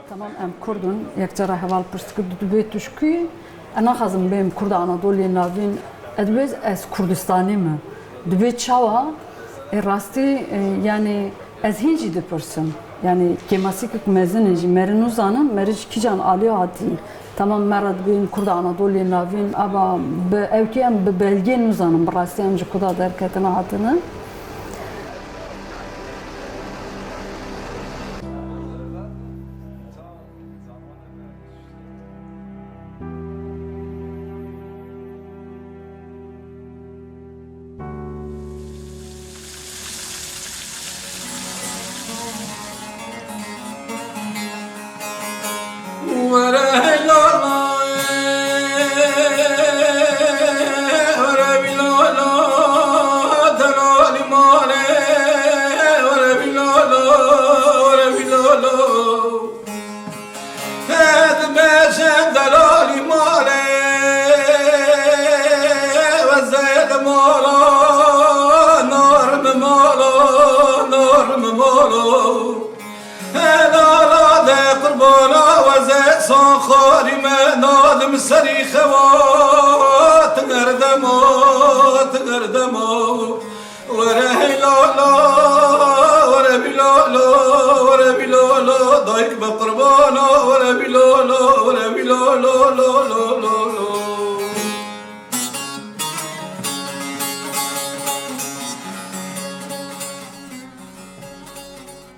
Tamam em Kurdun yekcara heval pirstik dubê tuşkî naxwazim bêm Kurda Anadoluyê navîn edbêj ez Kurdistanî me dubê çawa rastî yani ez hîn jî dipirsim yani kêmasikek mezin jî merî nuzanim merî ji kîjan alî hatî tamam me re dibên Kurda Anadoluyê navîn ava bi evkê em bi belgê nuzanim bi rastî em ji Kurda derketine hatine. سری خوات تقردمو وره لالا وره بلالا وره بلالا دایک بقربانا وره بلالا وره بلالا لا لا لا لا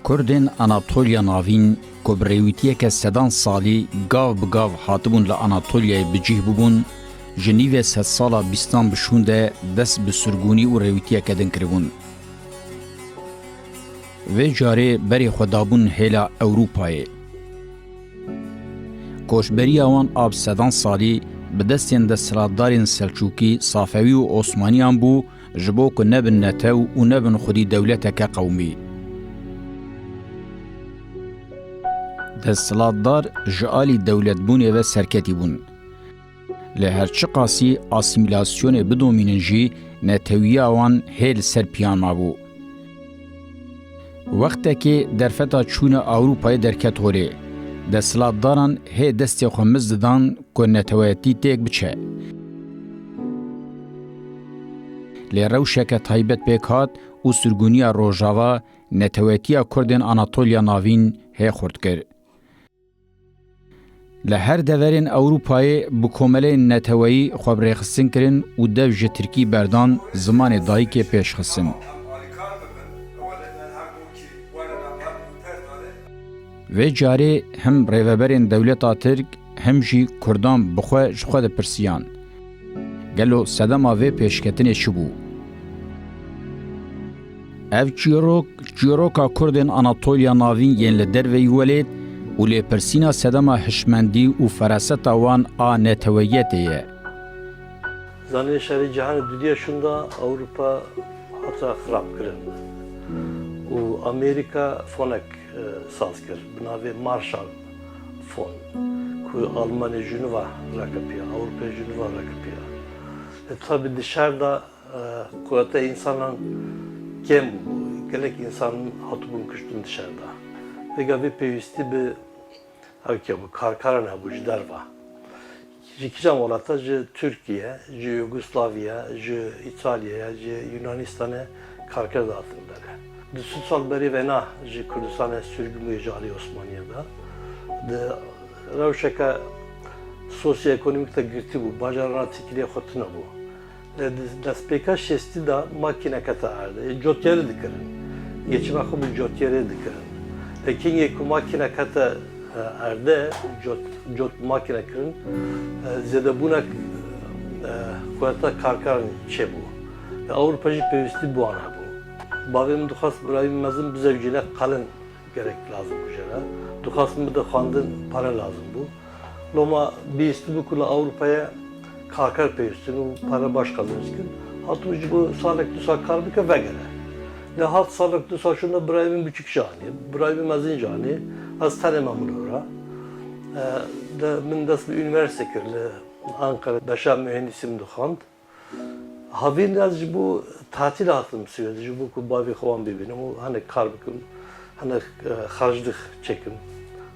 Kurdên Anatolya navîn ku bi rêwîtiyeke sedan salî gav bi gav hatibûn li Anatolyayê bicih bibûn, ji nîvê sed sala bîstan bişûn de dest bi surgûnî û rêwîtiyeke din kiribûn. Vê carê berê xwe dabûn hêla Ewropayê. Koçberiya wan ab sedan salî bi destên desthilatdarên Selçukî, Safewî û Osmaniyan bû ji bo ku nebin netew û nebin xwedî dewleteke qewmî. Desthilatdar ji alî dewletbûnê ve serketî bûn. Li her çi qasî asîmîlasyonê bidomînin jî netewîya wan hê li ser piyan mabû. Wextekê derfeta çûna Ewropayê derket holê. Desthilatdaran hê destê xwe miz didan ku neteweyetî têk biçe. Lê rewşeke taybet pêk hat û surgûniya Rojava netewetiya Kurdên Anatolya navîn hê xurt kir. Li her deverên Ewropayê bi komeleyên neteweyî xwe birêxistin kirin û dev ji Tirkî berdan zimanê dayîkê pêşxistin. Vê carê hem rêveberên dewleta Tirk hem jî Kurdan bi xwe ji xwe dipirsiyan. Gelo sedema vê pêşketinê çi bû? Ev çîroka Kurdên Anatolya navîn yên li derveyî welêt û lêpirsîna sedema hişmendî û feraseta wan a neteweyetê ye. Zanê şerê cihanê dudiya şunda Ewropa hata xirab kirin û Amerîka fonek saz kir bi navê Marshall Fon ku Almanê ji nû ve rakipiya, Ewropayê ji nû ve rakipiya. Tabii dışarıda kuvvete insanın kem bû, gelek insan hatibûn kuştun dışarıda. Ve gavê pêwîstî bi hewke bû, karkaran hebû ji derve. Ji kîjan welata ji Türkiye, ji Yugoslavya, ji İtalyaya, ji Yunanistanê karkar datin bere. Di su sal berî vena ji Kurdistanê sürgün bûye ji alî Osmaniye'da. Di rewşeke sosyoekonomîk de girtî bû, bajarana tîkiliyê xwe tune bû. Destpêka şestî da makîneke te erde, cotyerê dikirin. Geçime xwe bi cotyerê dikirin. Kengê ku makîneke te erde, cot makîne kirin, zêdebûnek kuvveta karkaran çêbû. Ewropa jî pêwîstî bi wan hebû. Bavê min dixwast birayî min mezin bi zevcîne qalin gerek lazım bû jê re. Dixwast min bide xwandin para lazım bû. Loma bîstî bû ku li Ewropaya karkar pêwîstin û para baş qazanîskin. Hatû ji bo salek du sal kar bike vegere. Li hat salek du sal şunda birayî min biçûk janî, birayî min mezin janî, ez tenê me min min dest bi üniversite kir li Ankara beşa mühendisîm dixwand. Havin az bu tatil hatım söyledi. Bu kubavi kovan birbirine. O hani karbıkım, hani harclık çekim.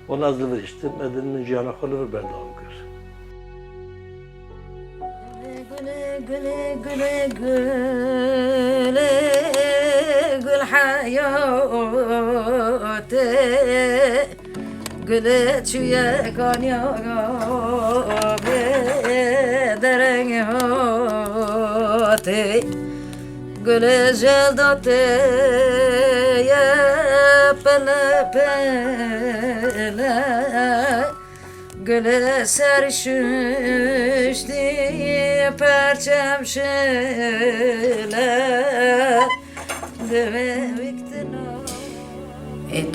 Onu azlığı işte. Medeninin cihana kolunu berdağım kır. Güle güle güle güle gül hayatı güle çüye kanya deren hatı güle jeldatı ya pele pele güle serşüştü perçem şele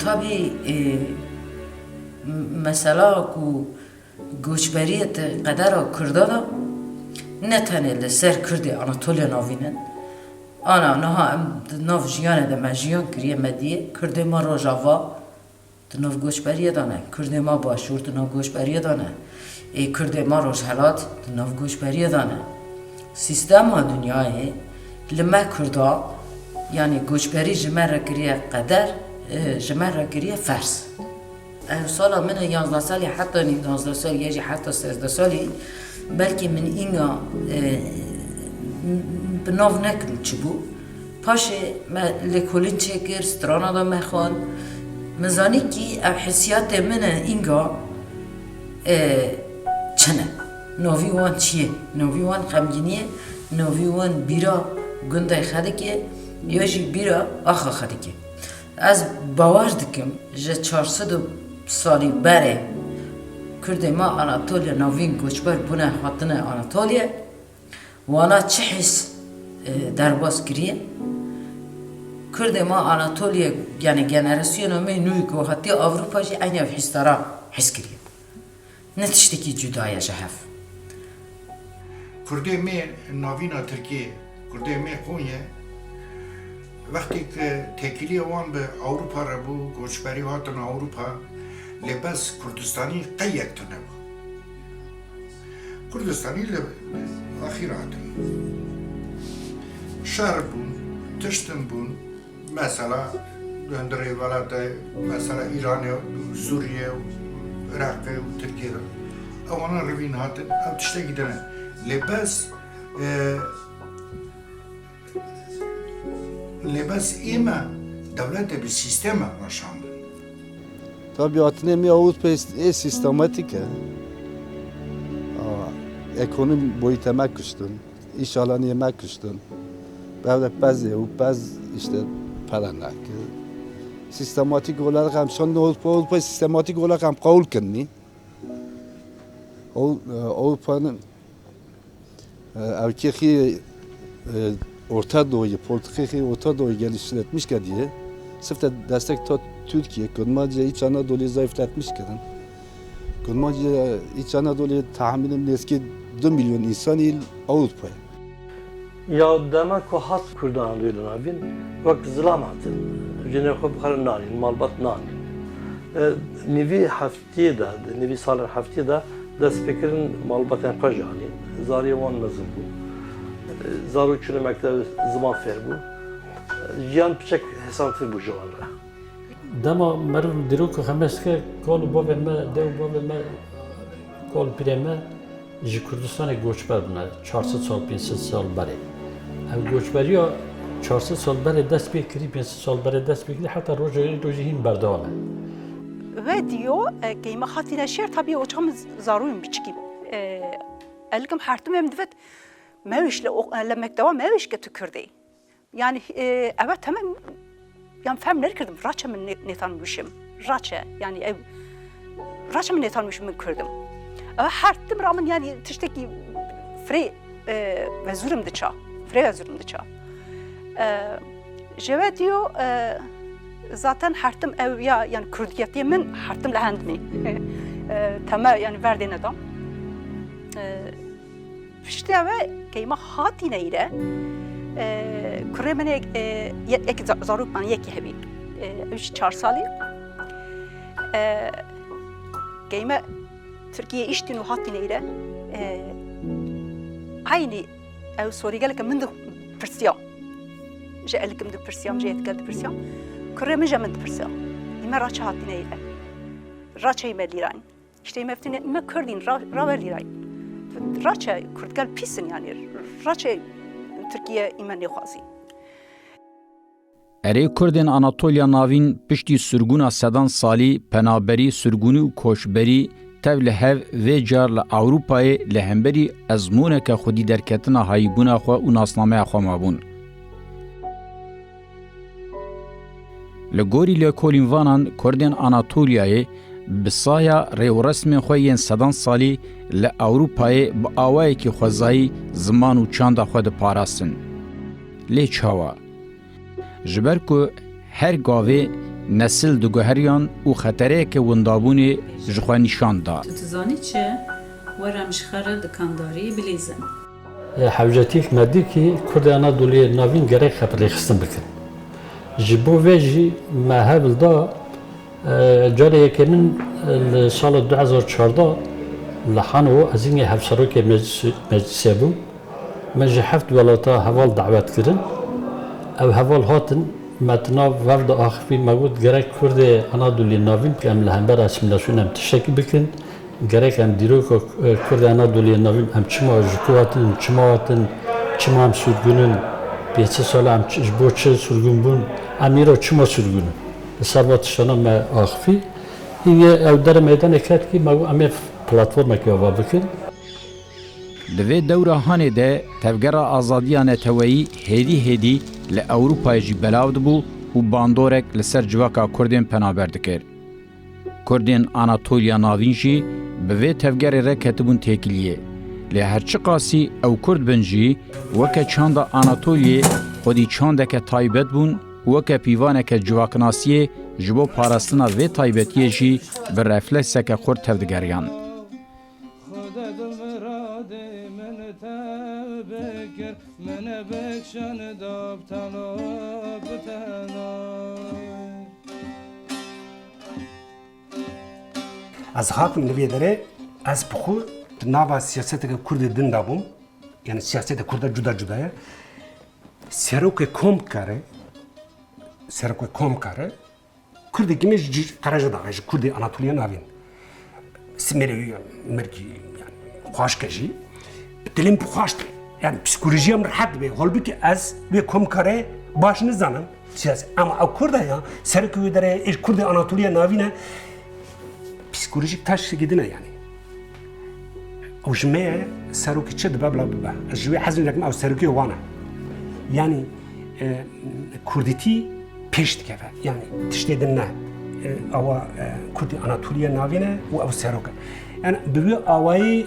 tabii mesela ku göçberiyet kadar Kurdada ne tane de ser Kürdi Anatolia navinin ana naha nav jiyane de mejiyan kiriye mediye Kürdi ma rojava nav göçberiye dane Kürdi ma başur nav göçberiye dane Kürdi ma rojhelat nav göçberiye dane sistema dünyayı lime Kürda yani göçberi jimera kiriye kadar jimera kiriye fers سالا من 11 سالی حتی 19 سالی یه حتی 13 سالی بلکه من اینجا بناو نکرد چی بو پاشه ما لکولین چکر سترانا دا مخوان مزانی کی حسیات من اینجا چنه نوی وان چیه نوی وان خمگینیه نوی وان بیرا گنده خده که یا جی بیرا آخا خده که از باور دکم جه 400 سالی بره کرده ما آناتولیا نوین گوچبر بونه حاطنه آناتولیا وانا چه حس درباز کریه کرده ما آناتولیا یعنی جنراسیون می نوی که حتی اروپا جی اینو حسدارا حس کریه نتشتکی جدای جهف کرده می نوینا ترکیه کرده می خونیه وقتی که تکیلی وان به اروپا را بو گوچبری هاتن اروپا لباس کردستانی قیک تنه بود کردستانی آخیرات شهر بون تشتن بون مثلا دندره ولاد مثلا ایران و سوریه و عراق و ترکیه اوانا روین هاتن او تشته گیدنه لباس ایما دولت به سیستم ماشامه Tabiatını mi Avrupa sistematik ekonomi boyutu emek kuştun, iş alanı yemek kuştun, böyle pez işte paranak. Sistematik olarak hem son Avrupa sistematik olarak hem kabul kılmıyor. Avrupa'nın erkeği Orta Doğu'yu, politikayı Orta Doğu'yu geliştiretmiş ki diye sırf da destek Türkiye, Kırmacı'ya İç Anadolu'yu zayıflatmış kadın. Kırmacı'ya İç Anadolu'ya tahminim eski 2 milyon insan il Avrupa'ya. Ya demek ko hat Kurdan duyulun abin, vakt zılamatın. Jene ko bukharın nanin, malbat nanin. Nevi haftiye da, nevi salın haftiye da despekirin malbatın kajani, zariye van nazım bu. Zaru çürü mektebi zaman fer bu. Cihan piçek hesantı bu civarlara. Dema merv diruku xemeske kol bove me dev bove me kol pireme ji Kurdistanê göçber bûne 400 sal 500 sal berê. Ev göçberiya 400 sal berê dest pê kirî 500 sal berê dest pê kirî heta rojê hîn berdewam e. Ve diyor geyme hatine şer tabii oçam zaruyum biçkim. Elkim hartım em divet mevişle lemek devam mevişke tükürdü. Yani evet hemen yani fem nerkirdim raça min netanmışım. Raça yani ev raça min netanmışım min kırdım. Ama hartım rağmen yani tişteki frey ve zulüm dıça. Frey ve zulüm dıça. Jeve diyor zaten hartım ev ya yani Kürdiyetiye min hartım lehendmi. Tema yani verdiğin adam. İşte ve keyma hatine ile Kurre mene ek zaruk man yeki hebi. 3-4 sali. Keyma Türkiye iştinu hatine ile aynı او سوري قالك من برسيا جاء لك من برسيا جاءت قال برسيا كره مجا من برسيا ما راش هاتنا يلا راش يما ليران اشتي ما فتنا ما كردين را ليران راش كرد قال بيسن يعني راش تركيا ايمان يخازي اری کردین آناتولیا ناوین پشتی سرگونا سدان سالی پنابری سرگونی و کوشبری تول هف و جار لأوروپای لهمبری ازمونه که خودی درکتنا هایبونا خوا و ناسنامه خوا مابون. لگوری لکولین وانان کردین آناتولیای بسایا ریو رسم خوین سدان سالی لأوروپای با آوایی که خوزایی زمان و چاند خود پاراستن. لی چاوا جبر که هر گاوه نسل دگوهریان و خطره که وندابونی جخواه نشان دا. تو تزانی چه؟ ورمش خره دکانداری بلیزن. حوجتیک مدی که کرد آنادولی ناوین گره خبری خستن بکن. جبو ویجی مهبل دا جاره یکی من سال 2014 لحانو از این هفسروک مجلسی بوم من جه هفت ولاتا حوال دعوت کردن او حوال هاتن متنا ورد آخفی موجود گره کرد آنادولی ناوین که ام لهمبر اسیمیلاسیون هم تشکیل بکن گره که ام دیرو که کرد آنادولی ناوین هم چما جکواتن چما هم سرگونن بیسه سال هم جبو چه سرگون بون امیرا چما سرگونن سرواتشان هم آخفی این او در میدان کرد که موجود امی پلاتفورم که آوا بکن دوی دوره هانه ده تفگر آزادیان توایی هدی لأوروپای جی بلاود بو و باندورک لسر جواکا کردین پنابرد کرد. کردین آناتولیا ناوین جی به تفگر را کتبون تکلیه. لی هرچی قاسی او کرد بنجی وکه چاند آناتولیه خودی چاند که تایبت بون وکه پیوانه که جواکناسیه جبو پارستنا و تایبتیه جی بر رفلسه که خورد تفدگریان. از هاتم نویدره از بخو نوا سیاست که کرد دین دابم یعنی سیاست کرد جدا سروک کم کاره کرد گیمش قراج داغش کرد آناتولیا ناوین سمری مرکی یعنی خوش کشی دلیم بخواشت yani psikolojiyem rahat be. Halbuki az ve komkare başını zanım siyasi. Ama o kurda ya serküydere kurda Anatoliya navine psikolojik taş gidine yani. O jmeye serkü çed babla baba. Jwe hazin lakin o serkü wana. Yani kurditi peşt kefe. Yani tiştedinne ava kurdi Anatoliya navine ve o serkü. Yani bu avayı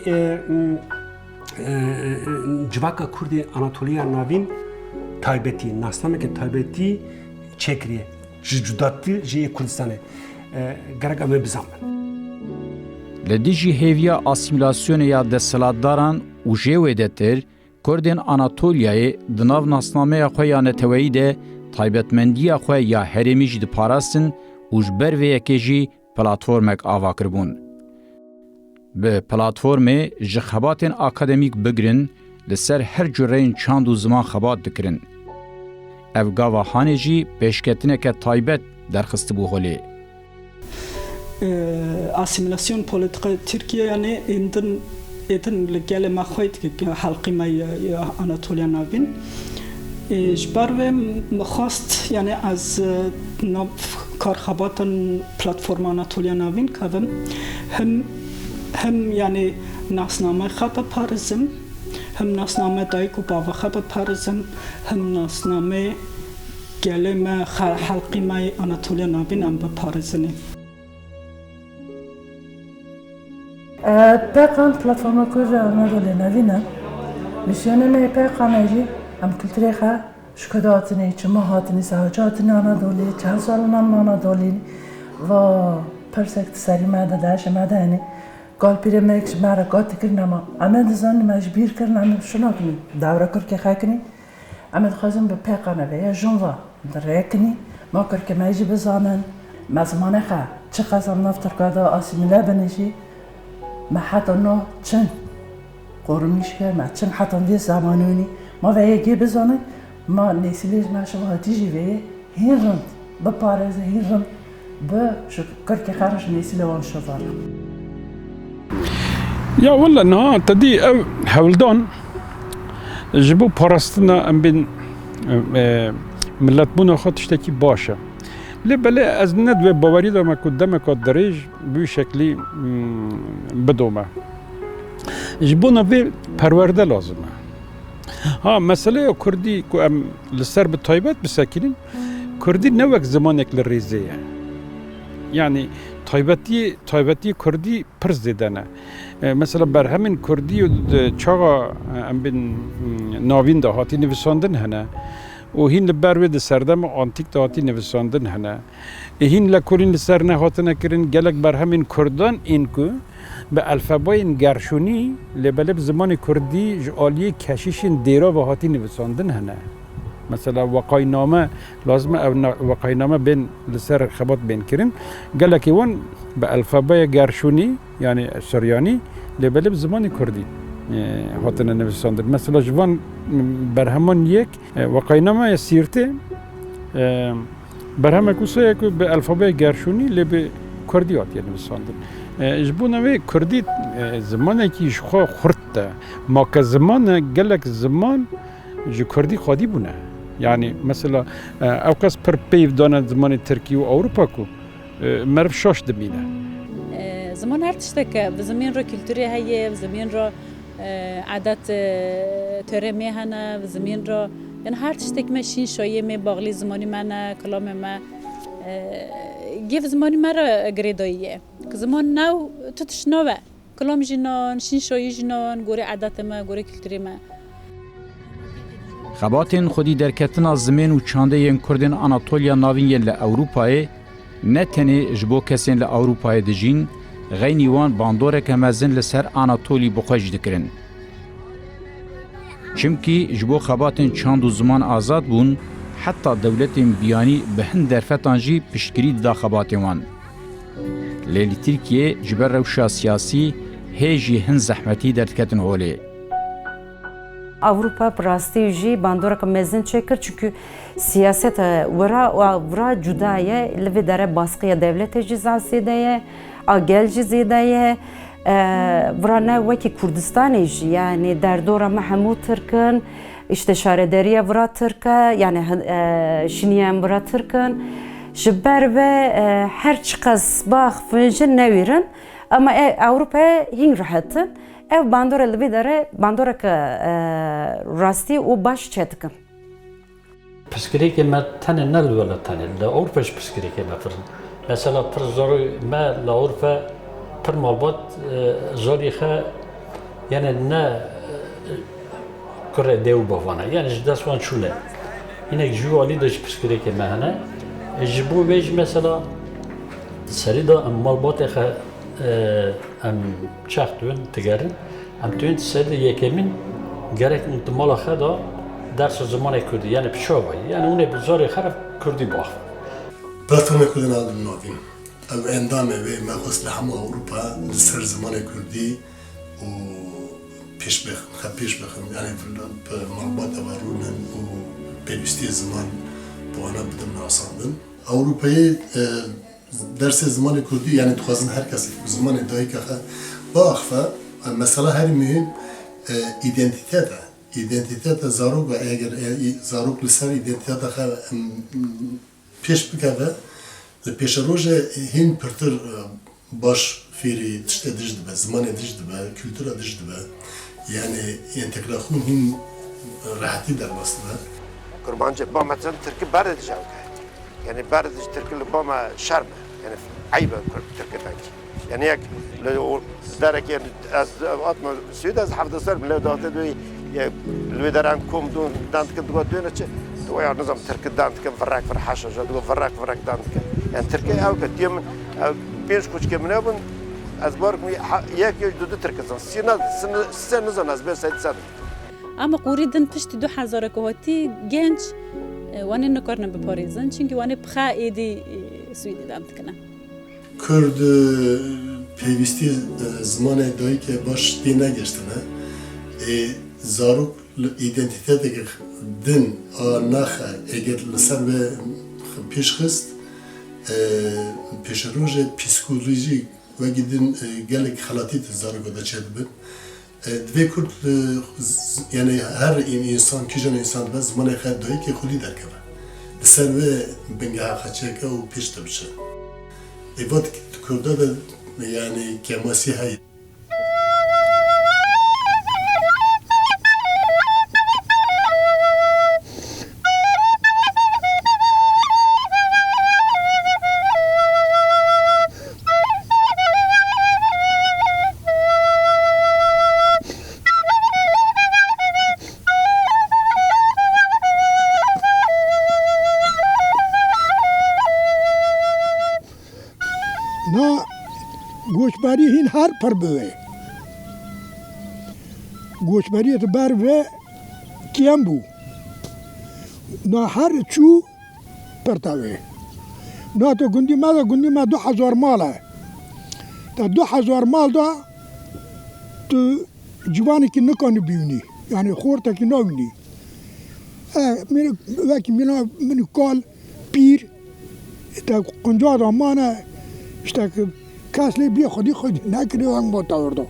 Civaka Kurdi Anatoliya navin taybeti, nasname ke taybeti çekriye, judattı jiye Kurdistan'ı, gerek ame bizamen. Lediji heviya asimilasyonu ya desalatdaran u jewedetir, Kurdin Anatolia'yı dınav nasnameya xwe ya neteweyi de taybetmendiya xwe ya herêmî jî diparastin û ji ber vê yekê jî platformek ava kirbûn. Bi platformê ji xebatên akademîk bigirin li ser her cureyên çand û ziman xebat dikirin. Ev gava hanê jî pêşketineke taybet derxistibû holê. Asimilasyon politika Türkiye yani etin gele maxwayt ki halqîma Anatoliya navîn. Ji ber vê mixwast yani ez nav karxebatan platforma Anatoliya navîn kevim hem yani nasname xebe parizm, hem nasname dayık û bava xebe parizm, hem nasname gele me halqî me Anatoliya navîn em biparizîne. Pekan platforma Kurd Anadolu navîne misyonê me pekan jî em kültürê xwe ji ku hatine çima hatine sahca hatine Anadolî çend salan Anadolî va persek serî me de deş me de hene galpîrê me ji me re got kirin ama em dizanin me ji bîr kirin em şuna kirin dawra Kurkê xwe kinî em dixwazin bi pêqane ve ya jonva dirêkinî ma Kurkê me jî bizanin me zimanê xwe çi qezam nav Tirkiye de asîmîle bine jî me heta no çin قرمیش که مچن حتی وی زمانونی ما و یکی بزنه ما نسلیش نشواتی جیوه هین رند بپارزه هین رند به شکر که خارج نسل وان شفاره يا والله نا تدي هولدان جبو باراستنا ام بين ملت بونا خاطشتكي باشا لبلا از ندوه باوری دارم که دمک دریج به شکلی بدومه جبونا به پرورده لازمه ها مسئله کردی که ام لسر به تایبت بسکنیم کردی نوک زمانک لریزه yani taybeti Kürdi pırz dedene. Mesela berhemin Kürdi çağa em bin navin da hati nivîsandin hene. O hin li ber wê di serdema antik da hati nivîsandin hene. Hin li kurîn li ser ne hatine kirin gelek berhemên Kurdan ên ku bi elfebayên gerşûnî lêbelê bi zimanê Kurdî ji aliyê keşîşên dêra ve hati nivîsandin hene. Mesela vakayname lazım ev vakayname ben liser xebat ben kirin gelek wan be alfabaya gerşuni yani Süryani lebelib zamanı Kurdi hatına nivîsandir. Mesela jvan berheman yek vakayname sirte berheme kusaya ku be alfabaya gerşuni lebe Kurdi hat yani nivîsandir. Jbuna ve Kurdi zamanı ki jxwa xurtta ma ke zamanı gelek zaman ji Kurdi xadi buna. Yani mesela evkas per peyv dana zamanı Türkiye ve Avrupa ku merv şaş dibine. Zaman her tiştek ve zaman ra kültürü heye ve zaman ra adet töreme hana ve zaman ra yani her tiştek me şin şoye me bağlı zamanı mena kalame me gev zamanı mera gredoye. Zaman nav tutuş nove. Kalam jinan şin şoye jinan gore adet me gore kültürü me. Xebatên xwedî derketina zimên û çandeyên Kurdên Anatolya navîn yên li Ewropayê ne tenê ji bo kesên li Ewropayê dijîn, xeynî wan bandoreke mezin li ser Anatolî bi xwe jî dikirin. Çimkî ji bo xebatên çand û ziman azad bûn, heta dewletên biyanî bi hin derfetan jî piştgirî dida xebatên wan. Lê li Tirkiyê ji ber rewşa siyasî hê jî hin zehmetî derdiketin holê. Avrupa rastî jî bandoreka mezin çekir çünkü siyaset vira cuda ye li vê dere baskıya devletê jî zêde ye a gel jî zêde ye vira ne wekî Kurdistanê jî yani derdora me hemû Tirkin işte şarederiya vira Tirk e yani şiniyên vira Tirkin ji ber ve her çi qas bax finjin nevîrin ama Ewropaya hin rahatin ev bandora li vê dere bandoreka rastî û baş çetikin. Piskirêkê me tenê ne li we tenê li Ewropa ji piskirêkê me firin. Mesela pir zarî me li Ewropa pir malbat zarî xe yani ne kure dew bavana yani ji dest wan çûne. Hinek jî alî de ji piskirêkê me hene. Ji bo wê jî mesela serî da em malbatê xe em çax dibin tigerin em tuyên serî yekemîn gerek ihtimala xe da dersa zimanê Kurdî yani pişava yani hûn ê bi zarê xwe re Kurdî baxin. Platforma Kurdên Adil navîn ev endamê wê me xwest li hemû Ewropa li ser zimanê Kurdî û pêşbexin yani malbat ev rûnin û pêwîstiyê ziman bi wana bidin rasandin. Ewropayê dersê zimanê Kurdî yani dixwazin her kesê ku zimanê dayîka xwe biaxive mesela her mühim identitete. İdentiteta zarok ve eğer zarok li ser identiteta xwe pêş bikeve li pêşeroja hin pirtir baş fêrî tiştê dij dibe, zimanê dij dibe, kültura dij dibe yani integraxûn hin rahatî derbas dibe. Kurmancı bama Türk'ü ber edeceğim. Yani ber edici Türk'ü bama şerme. Yani ayıp Türk'ü belki. Yani yak derek yani atma süyd az hafta sar bile dağıtı diyor ya lüderan komdun dantıkın duvar dönüşü diyor ya nizam Türk'ü dantıkın farrak farhaşa diyor farrak dantıkın. Yani Türk'ü ev katiym beş kuş kemine bun az bark yak dudu Türk'ün sen nizam az beş sen. Ama قوریدن پشت 2000 کهاتی گنج وانه نکارن بپاریزن چونکه وانه بخا ایدی سویدی دام تکنن. Kurd peyvîstî zimanê dayîkê baş tê negeştine zarok identitet din naxa eğer ser ve peşxist peşroje psikolojik ve gidin gelek halatit zargoda çedbin. Dve Kurd yani her insan kijan insan ve zamanı kadar doy ki khudi derkeva. Ser ve bengaha xaçeka u peş tabşa. Evet Kurda da yani kemasi hay. گوشبری هین هر پر بوه گوشبری بر و کیم بو نه هر چو پرتاوه نه تو گندی ما 2000 ماله تا 2000 مال دا تو جوانی که نکنی بیونی یعنی خورتا که نبینی منو کال پیر تا قنجا دا مانه اشتا کاس لی بیا خودی نکری وان با تاوردو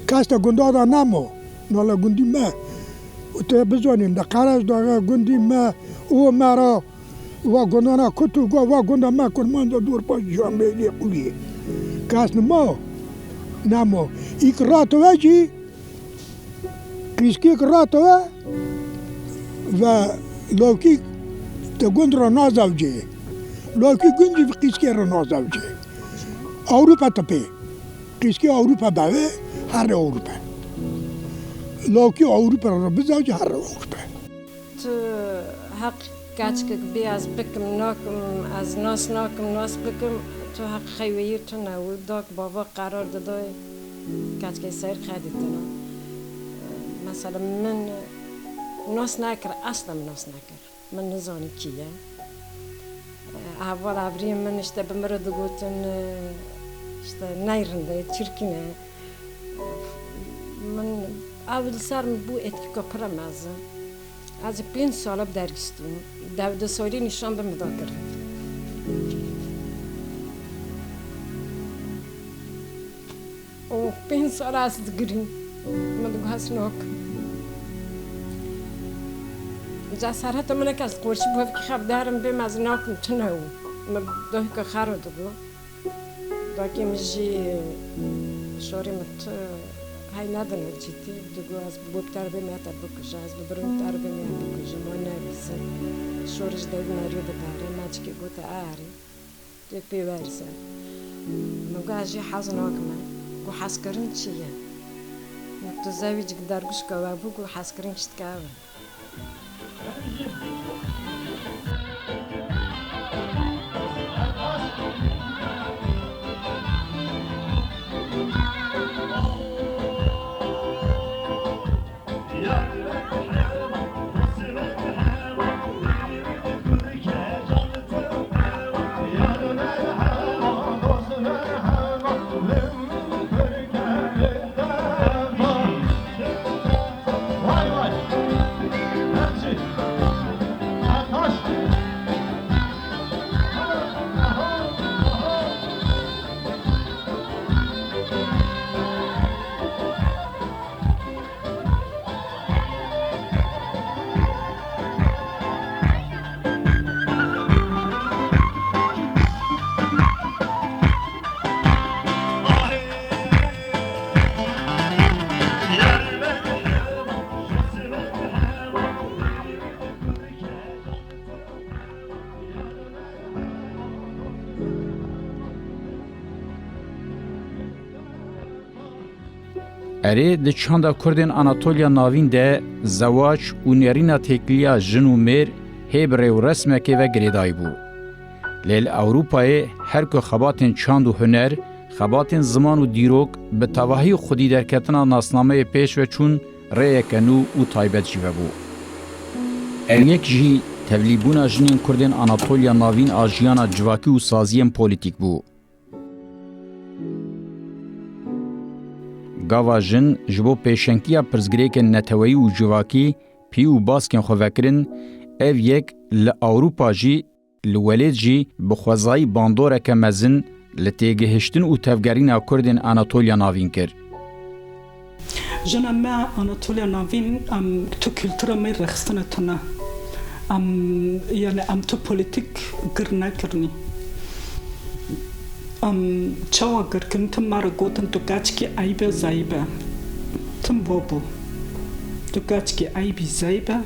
کاس تا گنده دا نمو نالا گندی ما و تا بزنین دا قرش دا گندی ما او مرا و گندانا کتو گو و گنده ما کرمان دا دور پاش جان بیلی قولیه کاس نمو ایک راتو چی کریسکی ایک راتو و لوکی تا گند را نازاو جه لوکی گندی و کریسکی را نازاو جه Avrupa tabi. Keşke Avrupa davet, her Avrupa. Lakin Avrupa'da biz avcı her Avrupa. Tu hak kaçkık beyaz bikim nakim az nas bikim tu hak xeyveyir tu ne u dak baba karar dadı kaçkı sayır xeditine. Mesela men nas nakir asla nas nakir. Men nizani kiye. Avval avriyim men işte bimre dugutin işte neyrinde Türkine من اول سرم بو اتکی کپرم از 5 سال درگستم 12 سالی نشان به مداکر و 5 سال از دگرین من دو هست ناک جسارت من که از قرشی بود که خب دارم بیم از ناکم تنهو من دوی که خرد دو داکی میجی شوری مت های نداره چیتی دو از بوبتر به میاد بکشه از ببرونتر به میاد بکشه ما نمیشه شورش دید مریو بداره ماچ که گوته آری تو پیورسه مگاجی حزن آکمه گو حس کردن چیه تو زویج درگوش که و گو حس کردن چت که اره ده چاندا کردین آناتولیا ناوین ده زواج و نرینا تکلیا جن و میر هیبره و رسمه که و گریدای بو. لیل اوروپای هر که خباتین چاند و هنر، خباتین زمان و دیروک به تواهی خودی در کتنا ناسنامه پیش و چون ره کنو و تایبت جیوه بو. یک جی تولیبونا جنین کردین آناتولیا ناوین آجیانا جواکی و سازیم پولیتیک بو. gava jin ji bo pêşengiya pirzgirêkên neteweyî û civakî pî û baskên xwe vekirin, ev yek li Ewropa jî li welêt jî bi xwezayî bandoreke mezin li têgihiştin û tevgerîna Kurdên Anatolya Navîn kir. Jina me Anatolya Navîn tu kültura me rexistine tune. Yani tu politik gir nekirnî. Çawa girkin tim mara gotin tu gaçkî eybe zaybe. Tim bobu. Tu gaçkî eybi zaybe.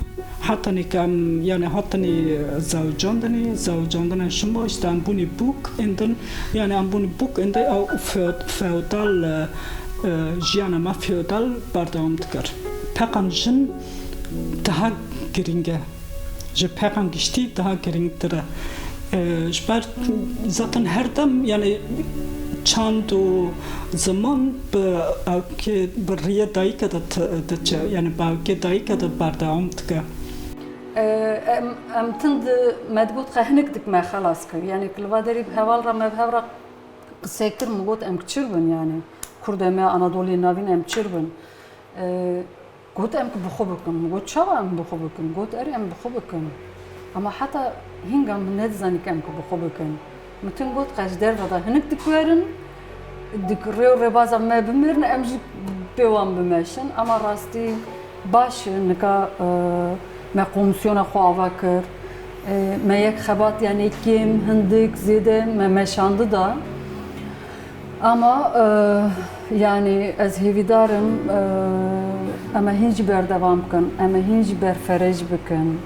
Hatanî yani hatanî zavcandani şuma işte am buni buk enden yani am buni buk ende ew feodal jiyana me feodal berdewam dikir. Peqan jin daha giringe. Ji peqan giştî daha giringtir e. Ji ber zaten her dem yani çand û zaman bi riya dayîke de diçe yani bawkê dayîke de berdewam dike. ام تند مدبوط خهنك دك ما خلاص كر يعني كل وادري بهوال رم بهورا سكر مغوت ام كتشربن يعني كرد ما اناضولي نافين ام كتشربن قلت ام بخوبكم قلت شو ام بخوبكم قلت اري ام بخوبكم اما حتى هنگا من نزانك ام بخوبكم متن قلت قاش دار هذا هنك دكوارن دك ريو ربازا ما بمرن ام جي بيوان بمشن اما راستي باش نكا ما komisyona xwe kir, me yek xebat yani kim hindik zêde me meşandı da ama yani ez hêvîdarim em hin jî berdevam bikin, em hin jî berferej bikin.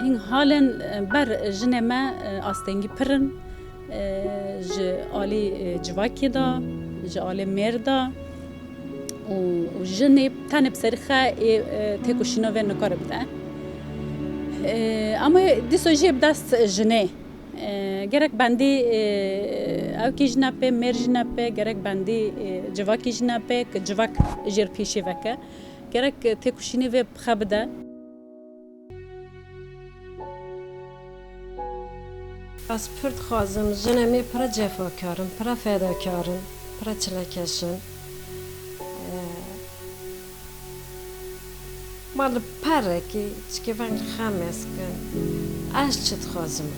Hîn halen ber jinê me astengî pirin ji alî civakê da, ji alî mêr da û jinê tenê bi serî xe têkoşînovê nikare bide. Ama dîso jê bi dest jinê gerek bendî evkê jî nepe, mêr jî nepe, gerek bendî civakê jî nepe ki civak jêr pêşê veke, gerek têkoşînê vê bi xe bide. Ez pir dixwazim jinê me pir cefakarin, pir fedakarin, pir çilekeşin. مال پرکی چه وقت خامس کن، از چه تخازم.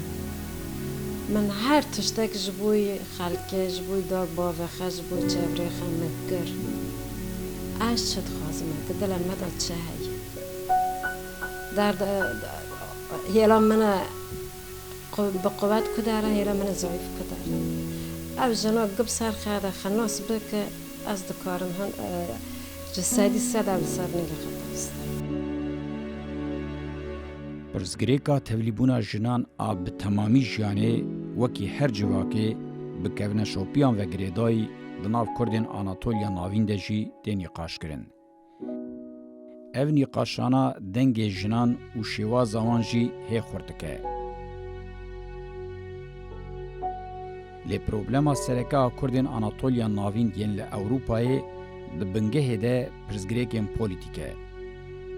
من هر تشتک جبوی خالکه جبوی دار باوی خش جبوی چهره خامت گر. از چه تخازم که دلم مداد چه هی. در هیلا من بقوت کداره هیلا من ضعیف کداره. او جنا قب سر خاله خناس بکه از دکارم هن جسدی ساده بسر نگه خداست. Pirzgirêka tevlîbûna jinan a bi temamî jiyanê wekî her civakê bi kevneşopiyan ve girêdayî di nav Kurdên Anatolya Navîn de jî tê nîqaşkirin. Ev nîqaşana dengê jinan û şêwaza wan jî hê xurt dike. Lê problema sereke a Kurdên Anatolya Navîn yên li Ewropayê di bingehê de pirzgirêkên polîtîk e.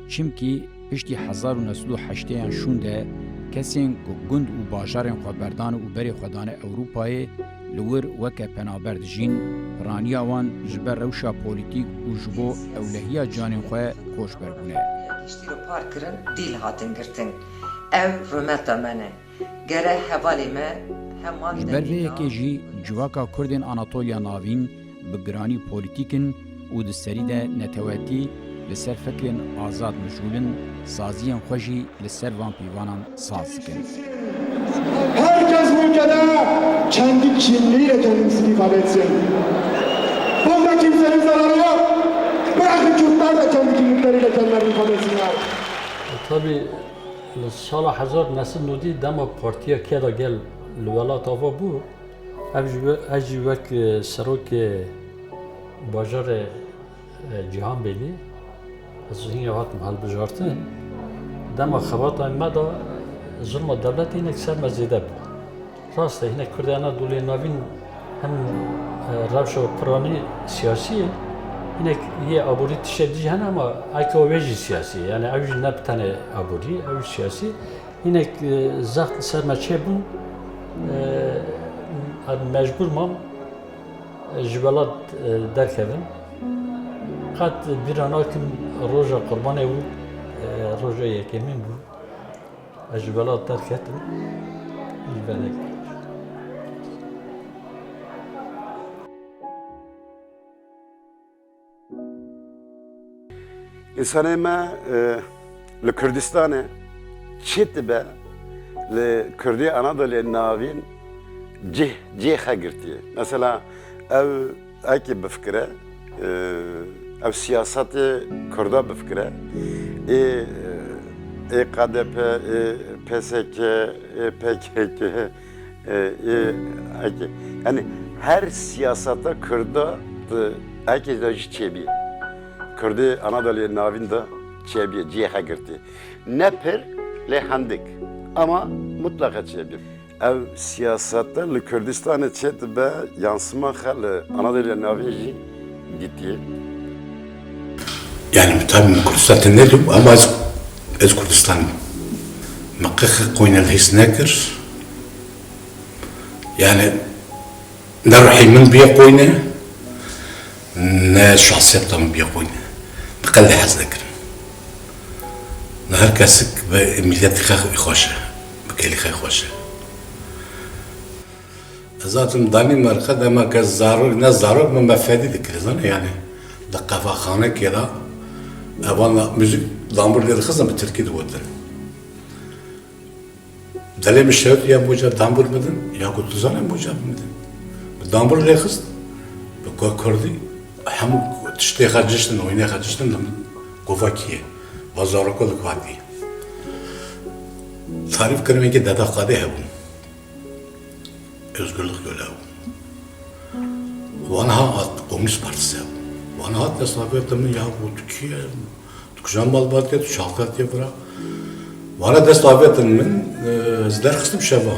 Çimkî piştî 1980 şûn de kesên ku gund û bajarên xwe berdan û berê xwe dane Ewropayê li wir weke penaber dijîn, piraniya wan ji ber rewşa polîtîk û ji bo ewlehiya canên xwe koçber bûne. Giştî li par kirin, dîl hatin girtin. Ev rûmeta me ne. Gere hevalê me heman Ji ber vê yekê jî civaka Kurdên Anatolya Navîn bi giranî polîtîkin û di serî de netewetî li ser fekrên azad mijûlin saziyên xwe jî li ser van pîvanan saz dikin. Herkes bu ülkede kendi kimliğiyle kendisini ifade etsin. Bunda kimsenin zararı yok. Bırakın Kürtler de kendi kimlikleriyle kendilerini ifade etsinler. Tabii sala 1990 dema partiya keda gel li welat ava bû ev jî wek serokê bajarê Cîhanbêlî ez hinek hatim hilbijartin dema xebata me da zilma devletê hinek ser me zêde bû. Rast e hinek Kurdê Anadolûyê Navîn hem rewşa piranî siyasî ye hinek yê aborî tişê dî hene ama eke wê jî siyasî ye yani ew jî ne bi tenê aborî ew jî siyasî hinek zext ser me çêbûn mecbûr mam ji welat derkevin قد بیراناکم روزا قربانه بود روزا یکمین بود اجبالات ترکتم جبالک İnsanı Kürdistan'ı çitbe Kürdi Anadolu navin cih girti. Mesela ev bifkire ev siyaseti Kürda bifkire KDP, PSK, PKK yani her siyasete Kürda herkes çebi. Kürdi Anadolu navinde çebi cihe girti. Nepir lehandik ama mutlaka çebi. Ev siyasette Kürdistan'ı çetbe yansıma halı Anadolu navinci gitti. Yani tabii Kürdistan'da ne diyor ama ez Kürdistan makık koyunel his nekir. Yani ne rahimin bir koyunu ne şahsiyetten bir koyunu. بقلي حزنكر نهار كاسك بمليات خاخ خوشه بكلي خاخ خوشه ذاتم داني مرقد اما كزارو ناس زارو من مفادي ذكر يعني دقه خانه كده اوانا müzik dambur dedi kızım bir Türkiye de oldu. Dale mi şöyle ya boca dambur mıdın ya kutuzana boca mıdın? Dambur le kız bu kurdi hem تشتي خرجشتن ويني خرجشتن قوفاكية وزارة كل قواتي تعرف كلمة كده ده قاضي هبون özgürlük öyle وانا هات komünist partisi وانا هات دستاویتم ya bu Türkiye Türkçen balbatı şaltat yapıra وانا دستاویتم zler kıstım şeva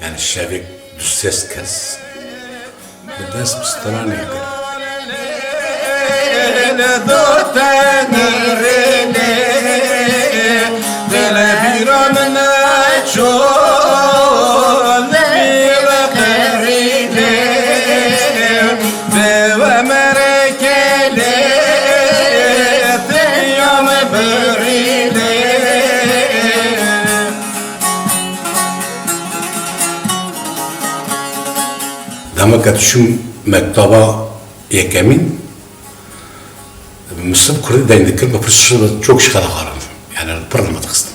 yani şevik düzses kes بدس بستراني دوتن ريلي دل بيرامنا شول بيرقريلي بومركلي تيوم بريلي دامك تشم مكتبة يكمين Mısır Kürdi deyindik ki pırsızı çok şıkada karandı. Yani pırlama tıkıstım.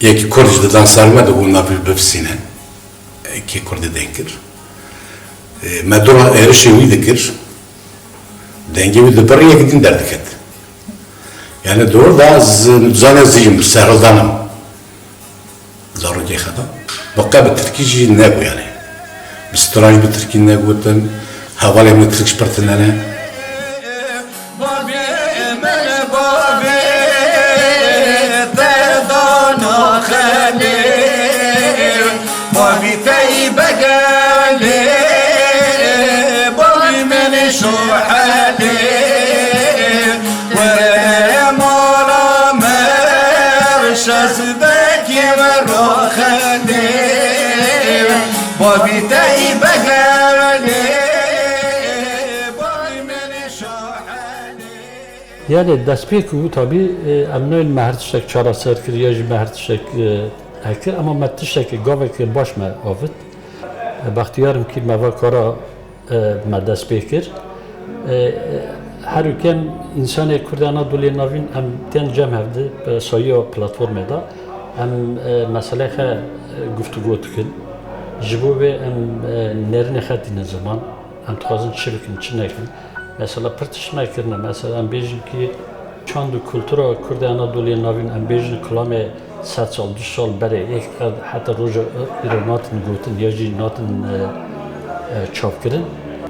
Yeki Kürdi dansarıma da bunlar bir böfsine. Ki Kürdi deyindir. Medura erişevi dikir. Dengevi de paraya gidin derdik et. Yani doğru da zane ziyim, serıldanım. Zarı keyhada. Bakka bir Türkiye ne bu yani? Bir straj bir Türkiye ne bu? Havale bir Türk şpartınane. Yani despêk û tabii em neyên me her tiştek çareserkiriye jî me her tiştek hekir ama me tiştekî gavekî baş me avit. Bextiyarim ki me ve kara me despê kir. Her ûkem insanê Kurd Anadoluyê navîn em tên cem hevdi bi sayîya platformê da em meselê xe guftugû dikin. Ji bo vê em nêrînê xe dînin ziman em dixwazin çi bikin çi nekin. Mesela pırtışma kirne mesela em bêjin ki çand û kultura Kurd Anadoluyê navîn em bêjin kilamê 100 sal 2 sal berê ek heta roja îro natin gotin ya jî natin çavkirin.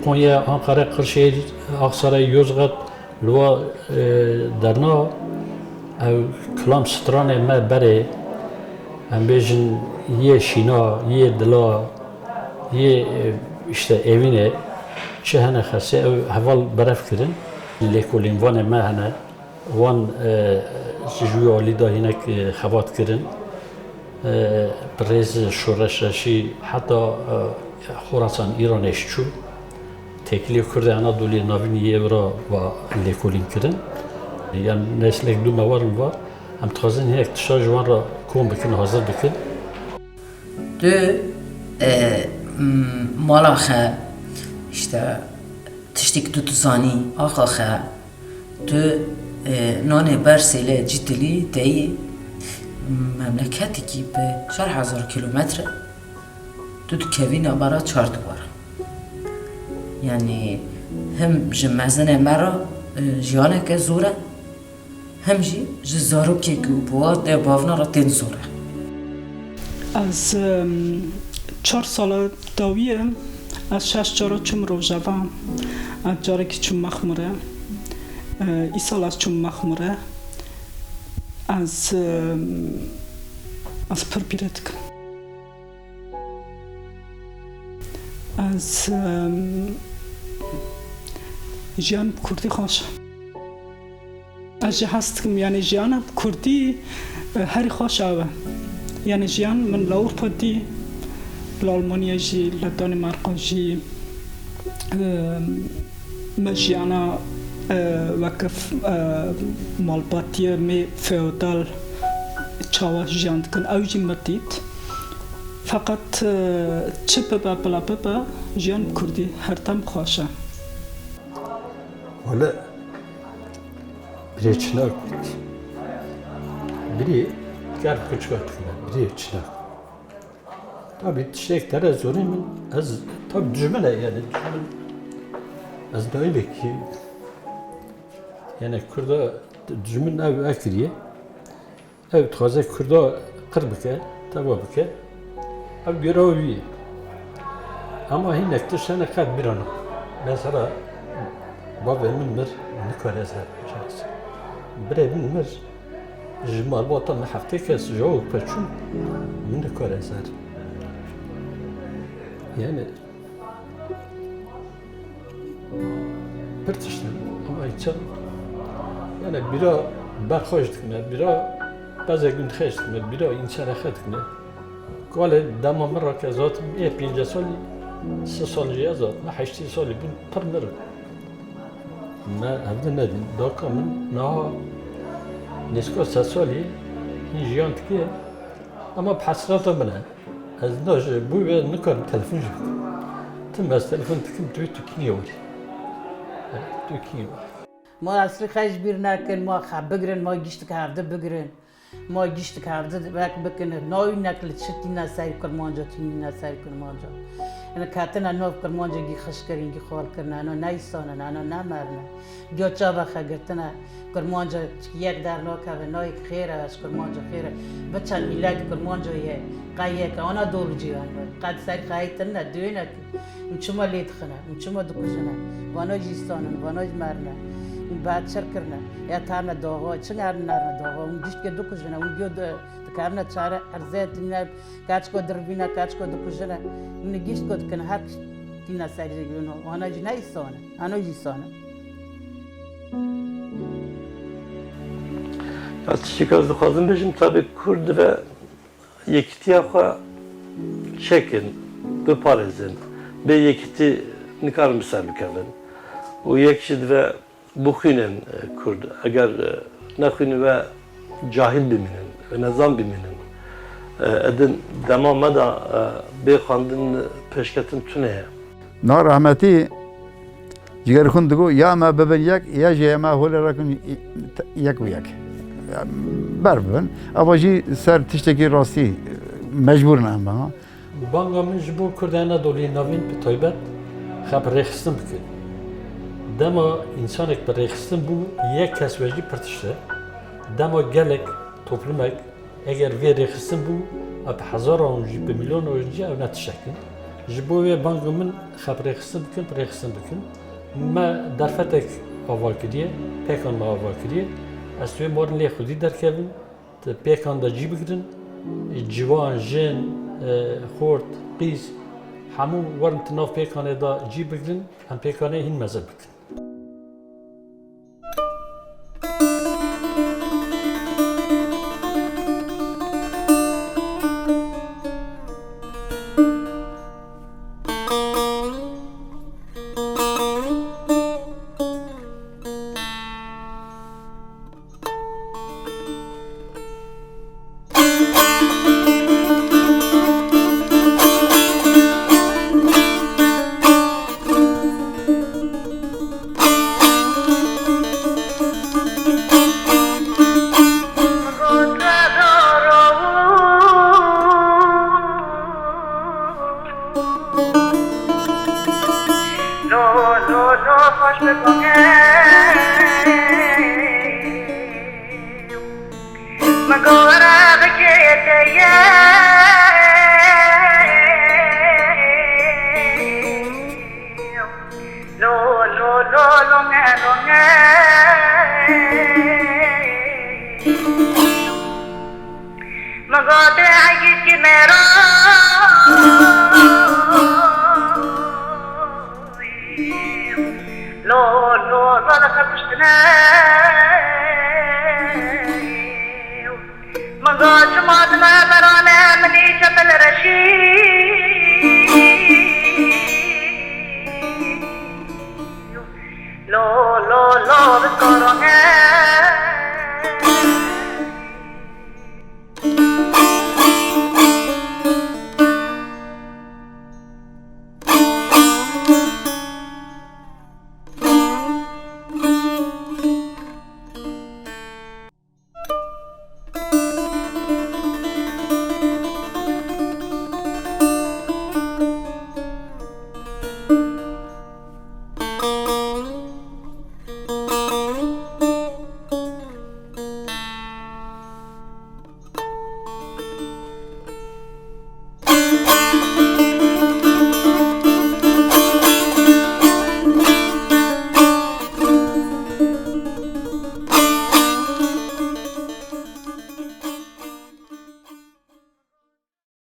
Konya, Ankara, Kırşehir, Aksaray, Yozgat, Luva derna ev kilam stranê me berê em bêjin yê şîna, yê dila, yê işte evînê çi hene xesê ew heval beref kirin lêkolên wanê me hene wan ji wî alî da hinek xebat kirin bi rêz şoreşeşî heta Xorasan Îranê çû تکلی کرد Anadolu'ya navini yevra ve lekolin kirin. Yani neslek duma varım var. Hem tazın hek tışa jwan ra kom bikin hazır bikin. Dü malaxa işte tiştik tutuzani axaxa dü nane bersele ciddi deyi memleketi ki be 4000 kilometre dü kevina bara çardı var. Yani hem jmezene mera jiyane ke zora hem ji zarok ke bu de bavna ra ten zora. از 4 سال داویه از 6 جارا چوم روژاوا از جاره که چوم مخموره ای سال از چوم مخموره از پر پیرت کن از جیان کردی خوش از جه هستم یعنی جیان کردی هری خوش آوه يعني جيان من لأوروبا دي لألمانيا جي لدنمارك جي مجيانا وقف مالباتية مي فيودال تشاوا جيان كن أوجي مديد فقط تشبه بلا بابا جيان كردي هرتم خوشة ولا بريتشنا بري Gel küçük atıyor, biri içine. Tabii tişekler zorumun az tabii cümle yani az da öyle ki yani Kurda cümle ev akriye ev taze Kurda kırbıke tabii bıke abi bir ovi ama hinek tişene kad bir an mesela babamın mir ne kadar şans biremin mir جمال وطن حفتي كاس جوك باتشون من كورا زار يعني برتشتن اما ايتشان يعني بيرا برخوش دكنا بيرا بعضا gün خيش دكنا بيرا انسان خد دكنا قال داما مرة كازات ايه بينجا سالي 3 سال جيازات ما 8 سالي بين برمر ما هذا ندين داكا من نها نسكو ساسولي يجيون تكيه اما بحسرته منها از ناج بوي نكر تلفون جبت تم بس تلفون تكم تويتو كينيوري تو كينيوري ما اصلی خیش بیر نکن ما خب بگرن ما گیشت که هفته بگرن ما گیشت که هفته بک بکنه ناوی نکل چتی نسایی کرمانجا تینی نسایی کرمانجا اینا کاتنا نوف کرمانجا گی خش کرین گی خوال کرنا انا نیستانن انا نمرنه گیا چا بخه گرتنا کرمانجا یک در ناکه و نایک خیره از کرمانجا خیره بچن میلاد کرمانجا یه قایه که آنا دول جیوان قد سری خواهیتن نه دوینه این چما لید خنه این چما دکشنه وانا جیستانن وانا مرنه بعد شرکرنا یا تارنا داغا چنگر نارنا داغا اون گیشت که دکشنه اون گیو دکارنا چاره ارزه تینا کاچ کو دربینا کاچ کو دکشنه اون گیشت کو دکن هر تینا سری گونو وانا جی نیستانه آنو جیستانه از چیزی که از دخوازم بشیم tabi Kurd ve yekitiya xwe çekin, biparêzin, bê yekitî nikar bi ser bikevin û yek jî divê bixwînin Kurd eger nexwînin ve cahil bimînin ve nezan bimînin edin dema me da bê xwandin pêşketin tune ye. Na rahmetî jiger xwe digo ya me bibin yek ya jê me holê rekin yek û yek ber bibin ava jî ser tiştekî rastî mecbûr ne em bana. Banga min ji bo Kurd Anadoluyê navîn bi taybet xeb rêxistin bikin. Dema insanek bi rêxistin bû yek kes ve jî pir tişt e. Dema gelek toplumek eger vê rêxistin bû bi hezaran jî bi milyonan jî ew ne tiştekin. Ji bo wê banga min xeb rêxistin bikin rêxistin bikin. Me derfetek ava kiriye, pêkan me ava kiriye. Ez wê marin lê xwedî derkevin, pêkan da cî bigirin, ciwan, jin, xort, qîz, hemû werin ti nav pêkanê da cî bigirin, em pêkanê hîn meze bikin. Lo,